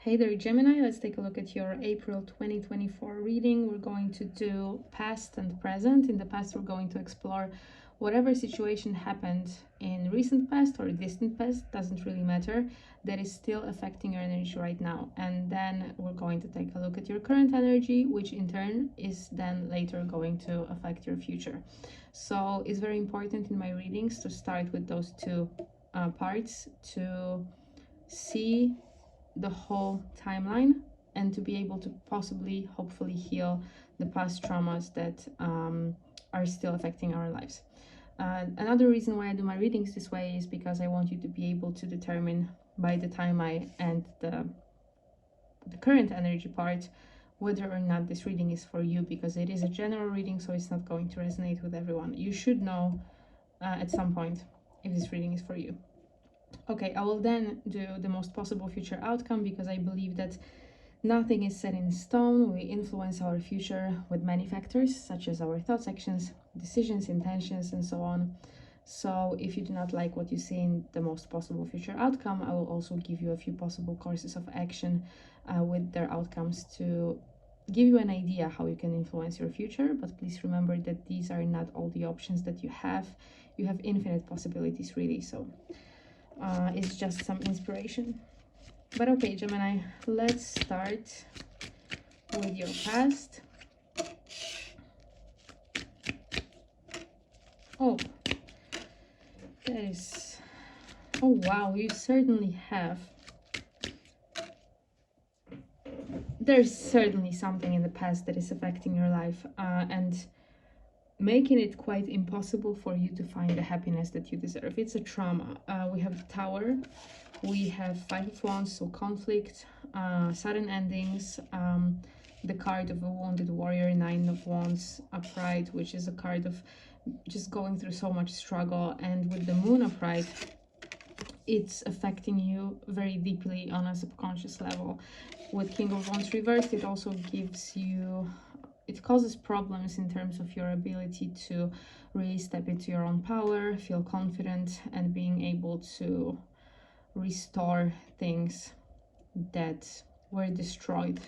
Hey there, Gemini. Let's take a look at your April 2024 reading. We're going to do past and present. In the past, we're going to explore whatever situation happened in recent past or distant past, doesn't really matter, that is still affecting your energy right now. And then we're going to take a look at your current energy, which in turn is then later going to affect your future. So it's very important in my readings to start with those two parts to see the whole timeline and to be able to possibly, hopefully, heal the past traumas that are still affecting our lives. Another reason why I do my readings this way is because I want you to be able to determine by the time I end the current energy part whether or not this reading is for you, because it is a general reading, so it's not going to resonate with everyone. You should know at some point if this reading is for you. Okay, I will then do the most possible future outcome, because I believe that nothing is set in stone. We influence our future with many factors, such as our thoughts, actions, decisions, intentions, and so on. So if you do not like what you see in the most possible future outcome, I will also give you a few possible courses of action with their outcomes to give you an idea how you can influence your future. But please remember that these are not all the options that you have. You have infinite possibilities, really. So it's just some inspiration. But okay, Gemini, let's start with your past. Oh, that is... Oh, wow, you certainly have. There's certainly something in the past that is affecting your life and making it quite impossible for you to find the happiness that you deserve. It's a trauma. We have the Tower, we have Five of Wands, so conflict, sudden endings, the card of a wounded warrior, Nine of Wands upright, which is a card of just going through so much struggle, and with the Moon upright, it's affecting you very deeply on a subconscious level. With King of Wands reversed, it also gives you, it causes problems in terms of your ability to really step into your own power, feel confident, and being able to restore things that were destroyed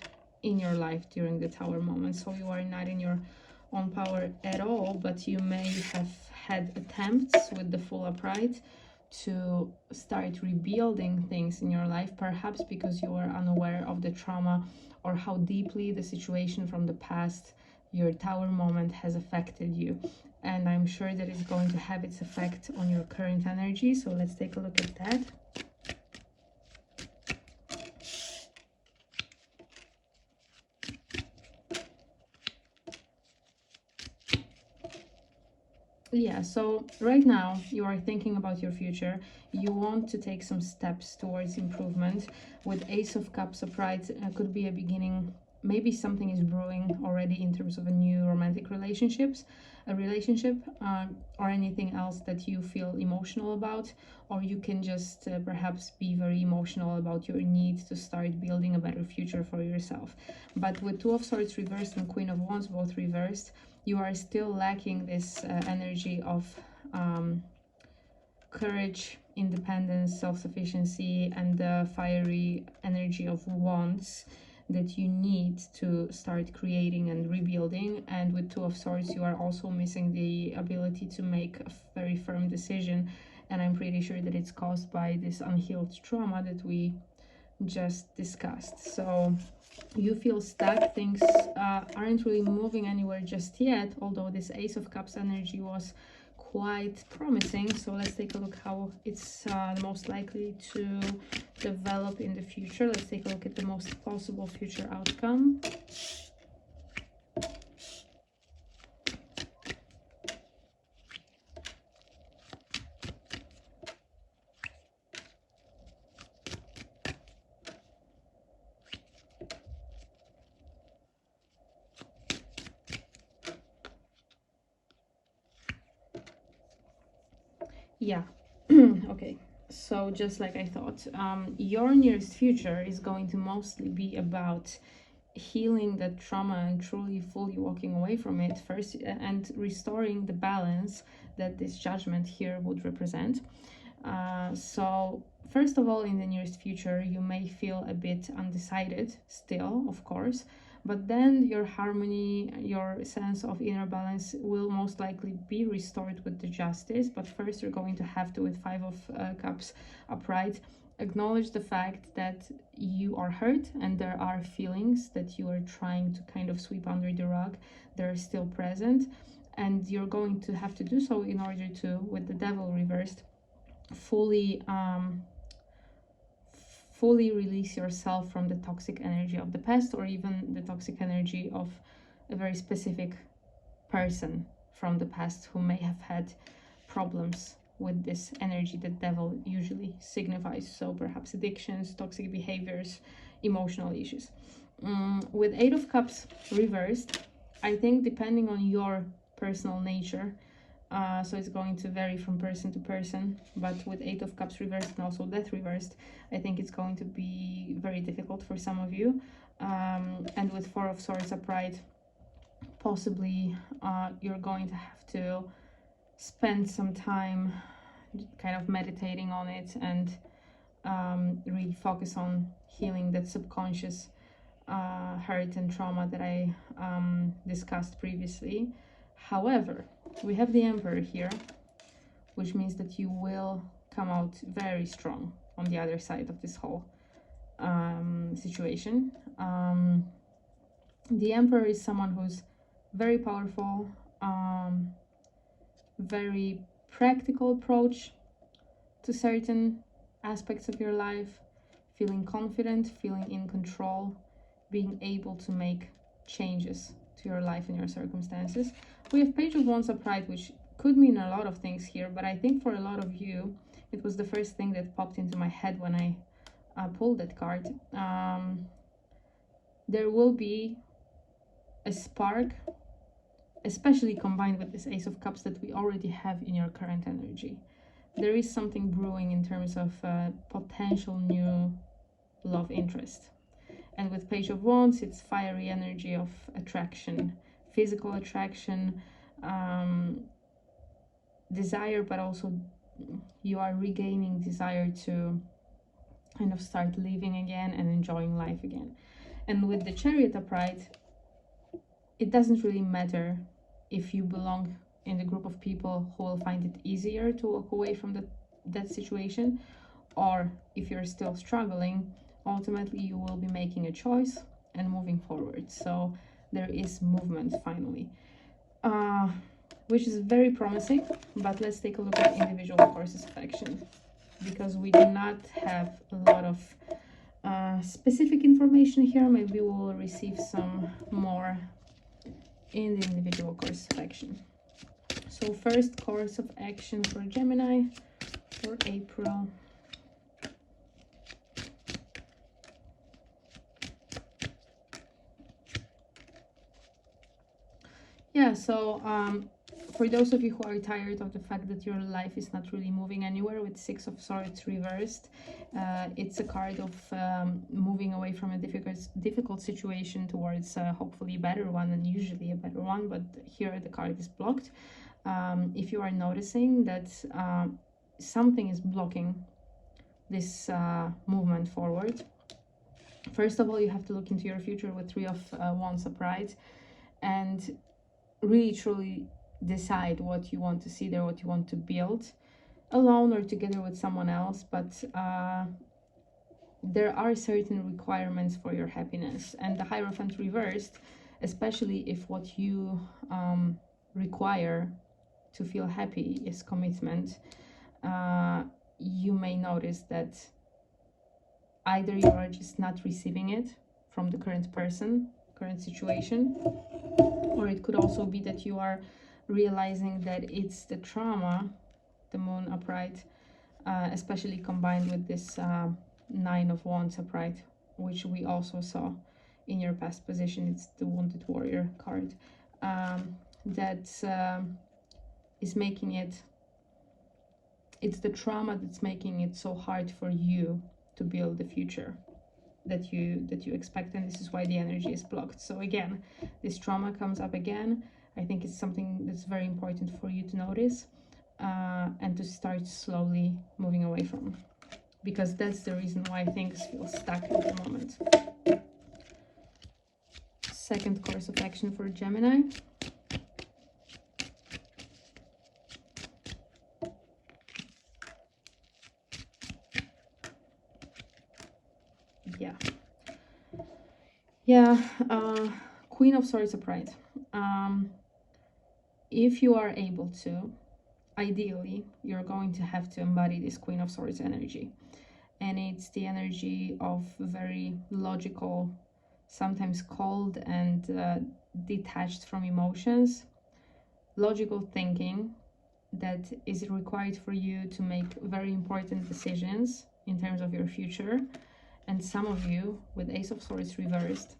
in your life during the Tower moment. So you are not in your own power at all, but you may have had attempts with the Fool upright to start rebuilding things in your life, perhaps because you are unaware of the trauma or how deeply the situation from the past, your Tower moment, has affected you. And I'm sure that it's going to have its effect on your current energy. So let's take a look at that. Yeah, so right now you are thinking about your future. You want to take some steps towards improvement. With Ace of Cups upright, could be a beginning. Maybe something is brewing already in terms of a new romantic relationship, or anything else that you feel emotional about. Or you can just perhaps be very emotional about your need to start building a better future for yourself. But with Two of Swords reversed and Queen of Wands both reversed, you are still lacking this energy of courage, independence, self-sufficiency, and the fiery energy of Wands that you need to start creating and rebuilding. And with Two of Swords, you are also missing the ability to make a very firm decision, and I'm pretty sure that it's caused by this unhealed trauma that we just discussed. So you feel stuck, things aren't really moving anywhere just yet, although this Ace of Cups energy was quite promising. So let's take a look how it's most likely to develop in the future. Let's take a look at the most possible future outcome. Yeah. Okay, so just like I thought, your nearest future is going to mostly be about healing that trauma and truly fully walking away from it first, and restoring the balance that this judgment here would represent. So first of all, in the nearest future, you may feel a bit undecided still, of course, but then your harmony, your sense of inner balance will most likely be restored with the justice. But first, you're going to have to, with Five of Cups upright, acknowledge the fact that you are hurt and there are feelings that you are trying to kind of sweep under the rug. They're still present, and you're going to have to do so in order to, with the Devil reversed, fully release yourself from the toxic energy of the past, or even the toxic energy of a very specific person from the past who may have had problems with this energy that Devil usually signifies. So perhaps addictions, toxic behaviors, emotional issues. With Eight of Cups reversed, I think depending on your personal nature, so it's going to vary from person to person, but with Eight of Cups reversed and also Death reversed, I think it's going to be very difficult for some of you. And with Four of Swords upright, possibly you're going to have to spend some time kind of meditating on it and really focus on healing that subconscious hurt and trauma that I discussed previously. However, we have the Emperor here, which means that you will come out very strong on the other side of this whole situation. The Emperor is someone who's very powerful, very practical approach to certain aspects of your life, feeling confident, feeling in control, being able to make changes to your life and your circumstances. We have Page of Wands upright, which could mean a lot of things here, but I think for a lot of you, it was the first thing that popped into my head when I pulled that card. There will be a spark, especially combined with this Ace of Cups that we already have in your current energy. There is something brewing in terms of potential new love interest. And with Page of Wands, it's fiery energy of attraction, physical attraction, desire, but also you are regaining desire to kind of start living again and enjoying life again. And with the Chariot upright, it doesn't really matter if you belong in the group of people who will find it easier to walk away from that situation, or if you're still struggling, ultimately you will be making a choice and moving forward. So there is movement finally, which is very promising. But let's take a look at individual courses of action, because we do not have a lot of specific information here. Maybe we will receive some more in the individual course of action. So first course of action for Gemini for April. Yeah, so for those of you who are tired of the fact that your life is not really moving anywhere, with Six of Swords reversed, it's a card of moving away from a difficult situation towards hopefully a better one, and usually a better one, but here the card is blocked. If you are noticing that something is blocking this movement forward, first of all, you have to look into your future with Three of Wands upright and really truly decide what you want to see there, what you want to build, alone or together with someone else. But there are certain requirements for your happiness, and the Hierophant reversed, especially if what you require to feel happy is commitment, you may notice that either you are just not receiving it from the current person, current situation, or it could also be that you are realizing that it's the trauma, the Moon upright, especially combined with this Nine of Wands upright, which we also saw in your past position. It's the Wounded Warrior card, that is making it, it's the trauma that's making it so hard for you to build the future that you expect, and this is why the energy is blocked. So again, this trauma comes up again. I think it's something that's very important for you to notice. and to start slowly moving away from, because that's the reason why things feel stuck at the moment. Second course of action for Gemini. Queen of Swords upright. If you are able to, ideally, you're going to have to embody this Queen of Swords energy. And it's the energy of very logical, sometimes cold and detached from emotions, logical thinking that is required for you to make very important decisions in terms of your future. And some of you, with Ace of Swords reversed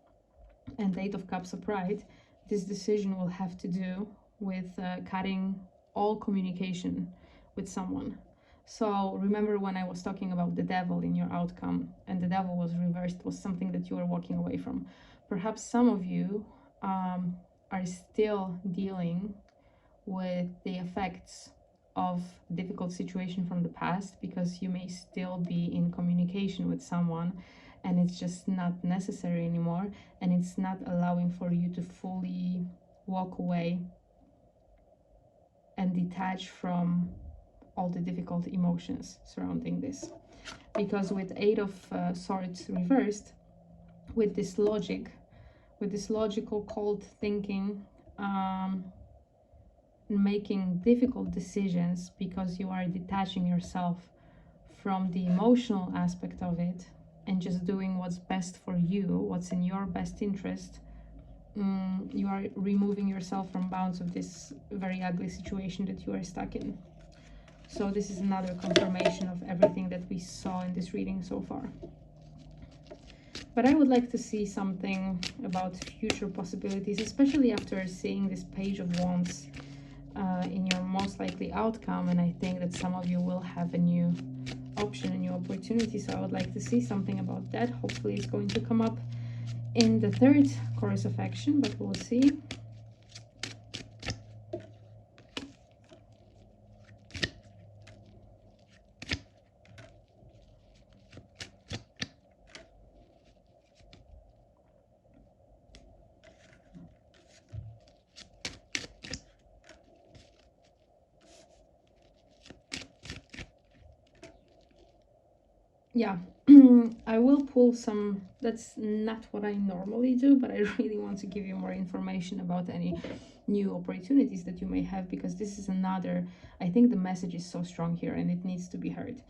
and Eight of Cups upright, this decision will have to do with cutting all communication with someone. So remember when I was talking about the devil in your outcome, and the devil was reversed, was something that you were walking away from. Perhaps some of you are still dealing with the effects of difficult situation from the past, because you may still be in communication with someone and it's just not necessary anymore, and it's not allowing for you to fully walk away and detach from all the difficult emotions surrounding this. Because with Eight of Swords reversed, with this logical cold thinking, making difficult decisions because you are detaching yourself from the emotional aspect of it and just doing what's best for you, what's in your best interest, you are removing yourself from bounds of this very ugly situation that you are stuck in. So this is another confirmation of everything that we saw in this reading so far. But I would like to see something about future possibilities, especially after seeing this Page of Wands in your most likely outcome. And I think that some of you will have a new option, a new opportunity. So I would like to see something about that. Hopefully it's going to come up in the third course of action, but we'll see. Yeah, I will pull some. That's not what I normally do, but I really want to give you more information about any new opportunities that you may have, because this is another, I think the message is so strong here and it needs to be heard.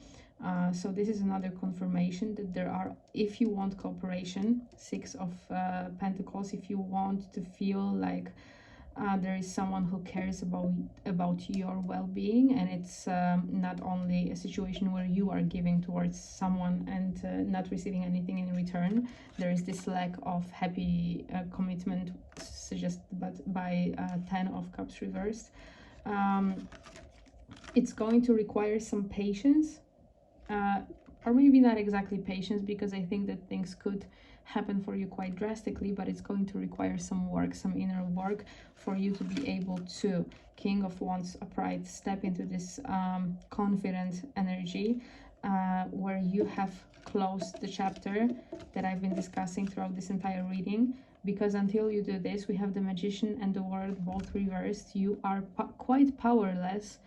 So this is another confirmation that there are, if you want cooperation, Six of Pentacles, if you want to feel like there is someone who cares about your well-being, and it's not only a situation where you are giving towards someone and not receiving anything in return. There is this lack of happy commitment suggested by Ten of Cups reversed. It's going to require some patience, or maybe not exactly patience, because I think that things could happen for you quite drastically, but it's going to require some work, some inner work, for you to be able to, King of Wands upright, step into this confident energy where you have closed the chapter that I've been discussing throughout this entire reading. Because until you do this, we have the Magician and the World both reversed. You are quite powerless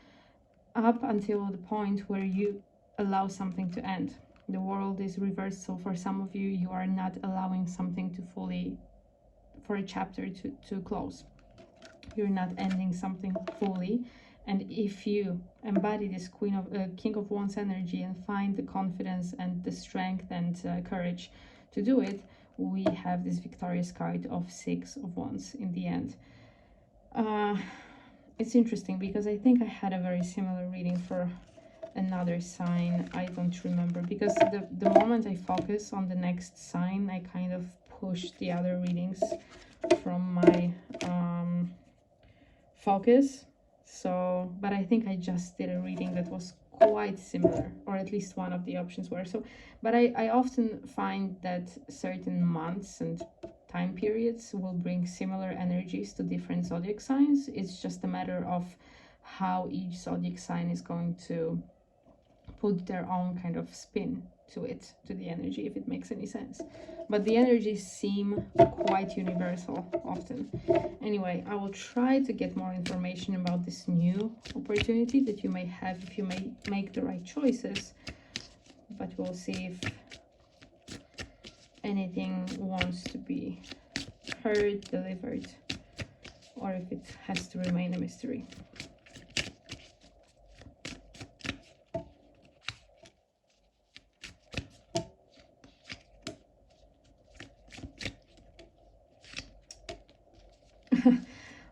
up until the point where you allow something to end. The World is reversed, so for some of you, you are not allowing something to fully, for a chapter to close. You're not ending something fully. And if you embody this King of Wands energy and find the confidence and the strength and courage to do it, we have this victorious card of Six of Wands in the end. It's interesting because I think I had a very similar reading for another sign. I don't remember, because the moment I focus on the next sign, I kind of push the other readings from my focus. So, but I think I just did a reading that was quite similar, or at least one of the options were. So, but I often find that certain months and time periods will bring similar energies to different zodiac signs. It's just a matter of how each zodiac sign is going to put their own kind of spin to it, to the energy, if it makes any sense. But the energies seem quite universal often. Anyway, I will try to get more information about this new opportunity that you may have if you may make the right choices, but we'll see if anything wants to be heard, delivered, or if it has to remain a mystery.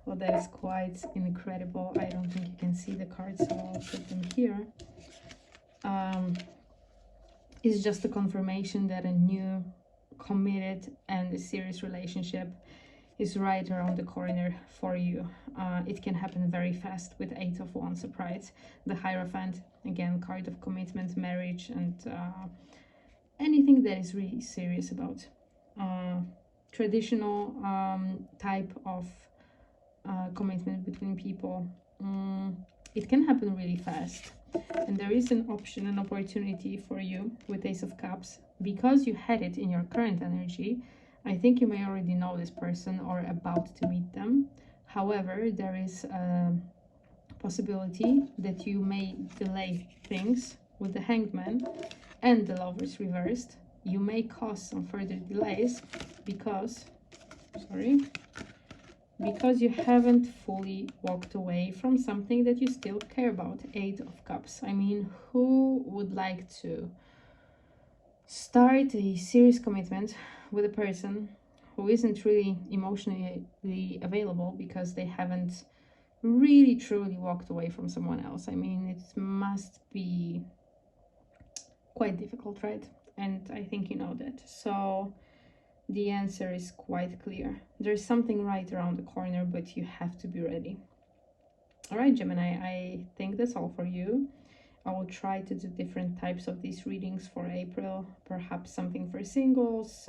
Well, that is quite incredible. I don't think you can see the cards, so I'll put them here. It's just a confirmation that a new committed and a serious relationship is right around the corner for you. It can happen very fast with 8 of Wands upright. The Hierophant, again, card of commitment, marriage, and anything that is really serious about. Traditional type of commitment between people. It can happen really fast. And there is an option, an opportunity for you with Ace of Cups. Because you had it in your current energy, I think you may already know this person or about to meet them. However, there is a possibility that you may delay things with the Hanged Man and the Lovers reversed. You may cause some further delays because you haven't fully walked away from something that you still care about. 8 of Cups. I mean, who would like to start a serious commitment with a person who isn't really emotionally available because they haven't really truly walked away from someone else? I mean, it must be quite difficult, right? And I think you know that. So the answer is quite clear. There's something right around the corner, but you have to be ready. All right, Gemini, I think that's all for you. I will try to do different types of these readings for April, perhaps something for singles,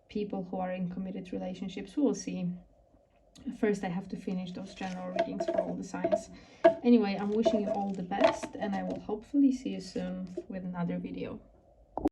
people who are in committed relationships. We'll see. First, I have to finish those general readings for all the signs. Anyway, I'm wishing you all the best, and I will hopefully see you soon with another video.